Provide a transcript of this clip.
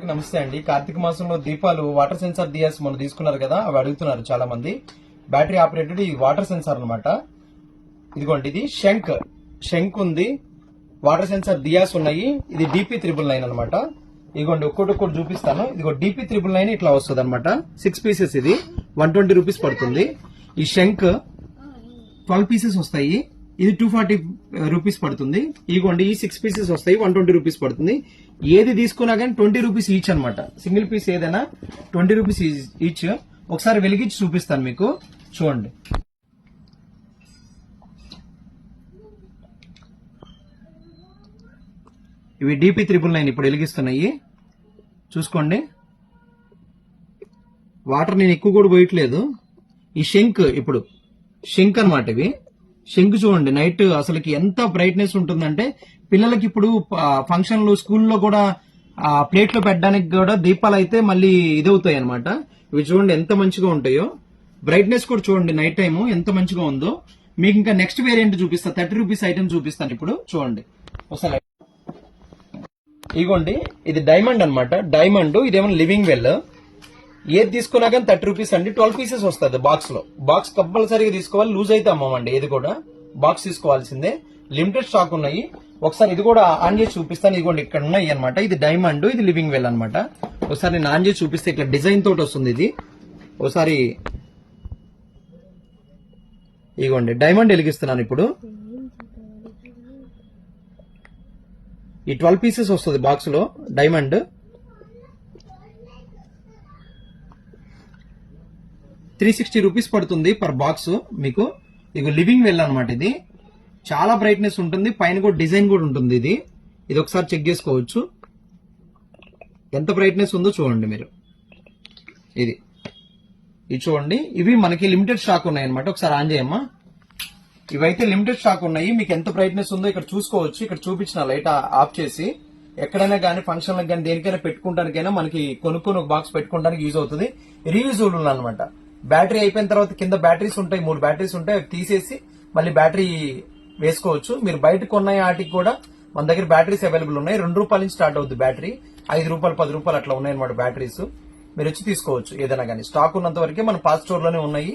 నమస్తే అండి. కార్తీక మాసంలో దీపాలు వాటర్ సెన్సార్ దియాస్ మనం తీసుకున్నారు కదా, అవి అడుగుతున్నారు చాలా మంది. బ్యాటరీ ఆపరేటెడ్ ఈ వాటర్ సెన్సార్ అన్నమాట. ఇదిగోండి, ఇది శంక్ ఉంది, వాటర్ సెన్సార్ దియాస్ ఉన్నాయి. ఇది DP999 అన్నమాట. ఇదిగోండి, ఒక్కొక్కటి చూపిస్తాను. ఇదిగో DP999 ఇట్లా వస్తుంది అనమాట. 6 పీసెస్, ఇది 120 రూపీస్ పడుతుంది. ఈ శంక్ 12 పీసెస్ వస్తాయి, ఇది 240 రూపీస్ పడుతుంది. ఇదిగోండి, ఈ 6 పీసెస్ వస్తాయి, 120 రూపీస్ పడుతుంది. ఏది తీసుకున్నా కానీ 20 రూపీస్ ఈచ్ అనమాట. సింగిల్ పీస్ ఏదైనా 20 రూపీస్ ఈచ్. ఒకసారి వెలిగించి చూపిస్తాను మీకు, చూడండి. ఇవి DP999 ఇప్పుడు వెలిగిస్తున్నాయి, చూసుకోండి. వాటర్ నేను ఎక్కువ కూడా పోయట్లేదు. ఈ శంక్ అనమాట. ఇవి శంక్ చూడండి, నైట్ అసలుకి ఎంత బ్రైట్నెస్ ఉంటుందంటే పిల్లలకి ఇప్పుడు ఫంక్షన్లు స్కూల్లో కూడా ప్లేట్లో పెట్టడానికి కూడా దీపాలు అయితే మళ్ళీ ఇదవుతాయి అనమాట. ఇవి చూడండి ఎంత మంచిగా ఉంటాయో. బ్రైట్నెస్ కూడా చూడండి నైట్ టైం ఎంత మంచిగా ఉందో. మీకు ఇంకా నెక్స్ట్ వేరియంట్ చూపిస్తా, 30 రూపీస్ ఐటమ్ చూపిస్తాను ఇప్పుడు, చూడండి ఒకసారి. ఇదిగోండి, ఇది డైమండ్ అనమాట. డైమండ్, ఇదేమో లివింగ్ వెల్. ఏది తీసుకున్నా కానీ 30 రూపీస్ అండి. 12 పీసెస్ వస్తుంది బాక్స్ లో. బాక్స్ కంపల్సరీగా తీసుకోవాలి, లూజ్ అయితే అమ్మమండి. ఏది కూడా బాక్స్ తీసుకోవాల్సిందే. లిమిటెడ్ స్టాక్ ఉన్నాయి. ఒకసారి ఇది కూడా ఆన్ చేసి చూపిస్తాను. ఇదిగోండి, ఇక్కడ ఉన్నాయి అనమాట. ఇది డైమండ్, ఇది లివింగ్ వెల్ అనమాట. ఒకసారి నేను ఆన్ చేసి చూపిస్తే ఇట్లా డిజైన్ తోటి వస్తుంది ఇది. ఒకసారి ఇదిగోండి, డైమండ్ వెలిగిస్తున్నాను ఇప్పుడు. ఈ 12 పీసెస్ వస్తుంది బాక్స్ లో డైమండ్. 360 రూపీస్ పడుతుంది పర్ బాక్స్ మీకు. ఇక లివింగ్ వెల్ అనమాట. ఇది చాలా బ్రైట్నెస్ ఉంటుంది, పైన కూడా డిజైన్ కూడా ఉంటుంది. ఇది ఒకసారి చెక్ చేసుకోవచ్చు ఎంత బ్రైట్నెస్ ఉందో చూడండి మీరు. ఇది చూడండి. ఇవి మనకి లిమిటెడ్ స్టాక్ ఉన్నాయి అనమాట. ఒకసారి ఆన్ చేయమ్మా. ఇవైతే లిమిటెడ్ స్టాక్ ఉన్నాయి. మీకు ఎంత బ్రైట్నెస్ ఉందో ఇక్కడ చూసుకోవచ్చు. ఇక్కడ చూపించిన లైట్ ఆఫ్ చేసి ఎక్కడైనా కానీ ఫంక్షన్లకు కానీ దేనికైనా పెట్టుకోవడానికైనా మనకి కొనుక్కొని ఒక బాక్స్ పెట్టుకోవడానికి యూజ్ అవుతుంది. రీయూజబుల్ అనమాట. బ్యాటరీ అయిపోయిన తర్వాత కింద బ్యాటరీస్ ఉంటాయి, 3 బ్యాటరీస్ ఉంటాయి. అవి తీసేసి మళ్ళీ బ్యాటరీ వేసుకోవచ్చు. మీరు బయట కొన్నాయి వాటికి కూడా మన దగ్గర బ్యాటరీస్ అవైలబుల్ ఉన్నాయి. 2 రూపాయల నుంచి స్టార్ట్ అవుతుంది బ్యాటరీ. 5 రూపాయలు 10 రూపాయలు అట్లా ఉన్నాయి అనమాట బ్యాటరీస్. మీరు వచ్చి తీసుకోవచ్చు ఏదైనా కానీ. స్టాక్ ఉన్నంత వరకే మన పాస్ స్టోర్ లోనే ఉన్నాయి.